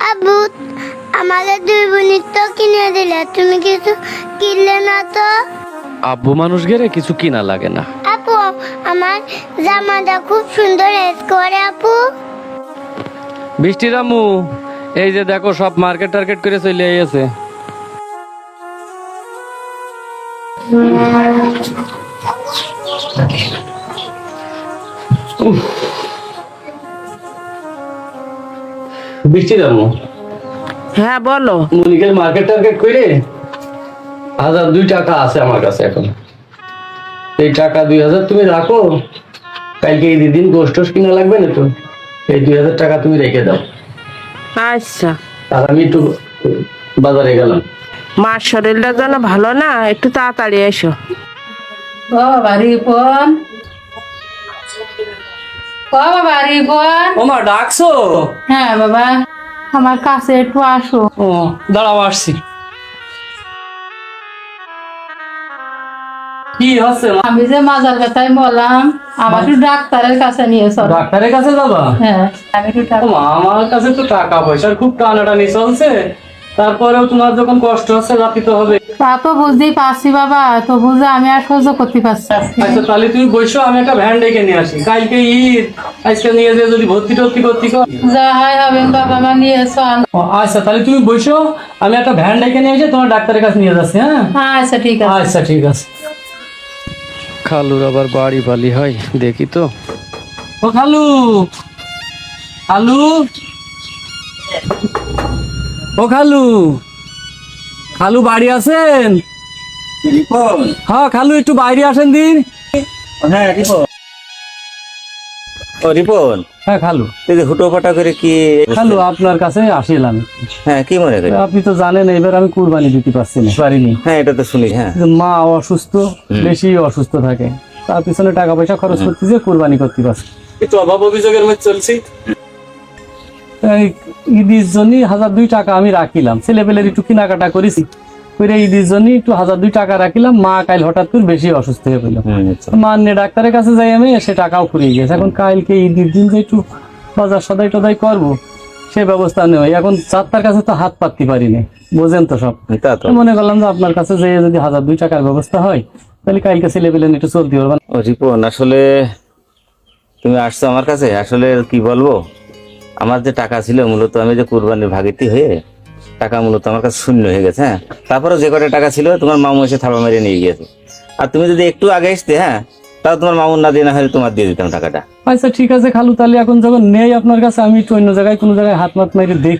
আব্বু আমাদের দুই বোনের তো কিনে দিলে, তুমি কিছু কিনলে না তো? আব্বু মানুষ গেলে কিছু কিনা লাগে না। আপু আমার জামাটা খুব সুন্দর করে আপু। বৃষ্টির আম্মু, এই যে দেখো সব মার্কেট টার্গেট করে চলে গেছে। বৃষ্টির আম্মু, হ্যাঁ বলো। মনিকের মার্কেট টার্গেট করে 1002 টাকা আছে আমার কাছে এখন। এই টাকা 2000 তুমি রাখো, কালকে এই দিন গোষ্ঠ কিনা লাগবে না তো, এই 2000 টাকা তুমি রেখে দাও। আচ্ছা, আর আমি একটু বাজারে গেলাম। মার শরীরটা যেন ভালো না, একটু তাড়াতাড়ি এসো। ও বাবা রিপন, ও বাবা রিপন। ও মা, ডাকছো? হ্যাঁ বাবা, আমার কাছে একটু আসো। ও দাঁড়াও, আসছি। কি হচ্ছে মা? আমি যে মাজার ব্যথায় বললাম, আমার একটু ডাক্তারের কাছে নিয়ে চলো। ডাক্তারের কাছে যাবা? হ্যাঁ, আমি একটু ও মা, আমার কাছে তো টাকা পয়সার খুব টানাটানি চলছে, তারপরেও তোমার যখন কষ্ট হচ্ছে যাতে তো হবে। তা তো বুঝতেই পারছি বাবা, তো বুঝে আমি আর সহ্য করতে পারছি না। আচ্ছা তাহলে তুমি বসো, আমি একটা ভ্যান ডেকে নিয়ে আসি। কালকে ঈদ, আজকে নিয়ে যে যদি ভর্তি টর্তি করতে যা হয় হবে বাবা, আমার নিয়ে চল। আচ্ছা তাহলে তুমি বসো, আমি একটা ভ্যান ডেকে নিয়ে এসে তোমার ডাক্তারের কাছে নিয়ে যাচ্ছি। হ্যাঁ আচ্ছা ঠিক আছে। আচ্ছা ঠিক আছে। খালুর আবার বাড়ি বালি হয়, দেখি তো। ও খালু, খালু, ও খালু, খালু বাড়ি আছেন? হ্যাঁ খালু, একটু বাইরে আসেন দিন। হ্যাঁ রিপন। ও রিপন, হ্যাঁ খালু। এই যে হুটোপাটা করে কি? খালু আপনার কাছে আসিলাম। হ্যাঁ, কি মনে করি? আপনি তো জানেন এবার আমি কুরবানি দিতে পারছি না, পারিনি। হ্যাঁ, এটা তো শুনি। হ্যাঁ, যে মা অসুস্থ, বেশি অসুস্থ থাকে, তার পিছনে টাকা পয়সা খরচ করতে যে কুরবানি করতে পারছি। একটু অভাব অভিযোগের মধ্যে চলছি। এই ঈদের জন্য 1002 টাকা আমি রাখিলাম, ছেলেপেলের একটু কেনাকাটা করেছি, করে ঈদের জন্য একটু 1002 টাকা রাখিলাম। মা কাল হঠাৎ করে বেশি অসুস্থ হয়ে পড়লো। মা নিয়ে ডাক্তারের কাছে যাই আমি, সে টাকাও ফুরিয়ে গেছে। এখন কালকে ঈদের দিন যে একটু বাজার সদাই টদাই করবো, সে ব্যবস্থা নেই। এখন চারটার কাছে তো হাত পাততে পারি না, বোঝেন তো সব। তা তো। মনে করলাম যে আপনার কাছে যে যদি 1002 টাকার ব্যবস্থা হয়, তাহলে কালকে ছেলেপেলে একটু চলতে পারবেন। ও রিপন, আসলে তুমি আসছো আমার কাছে, আসলে কি বলবো, আমার যে টাকা ছিল মূলত আমি যে কুরবানির ভাগিতি হয়ে টাকা মূলত আমার কাছে শূন্য হয়ে গেছে। হ্যাঁ, তারপরে যে কটা টাকা ছিল তোমার মামু এসে থাবা মেরে নিয়ে গিয়েছে। আর তুমি যদি একটু আগে আসতে, হ্যাঁ, তাও তোমার মামুর না দিয়ে না হলে তোমার দিয়ে দিতাম টাকাটা। আচ্ছা ঠিক আছে খালু, তাহলে এখন যখন নেই আপনার কাছে, আমি একটু অন্য জায়গায় কোনো জায়গায় হাত মাত মেরে দেখি।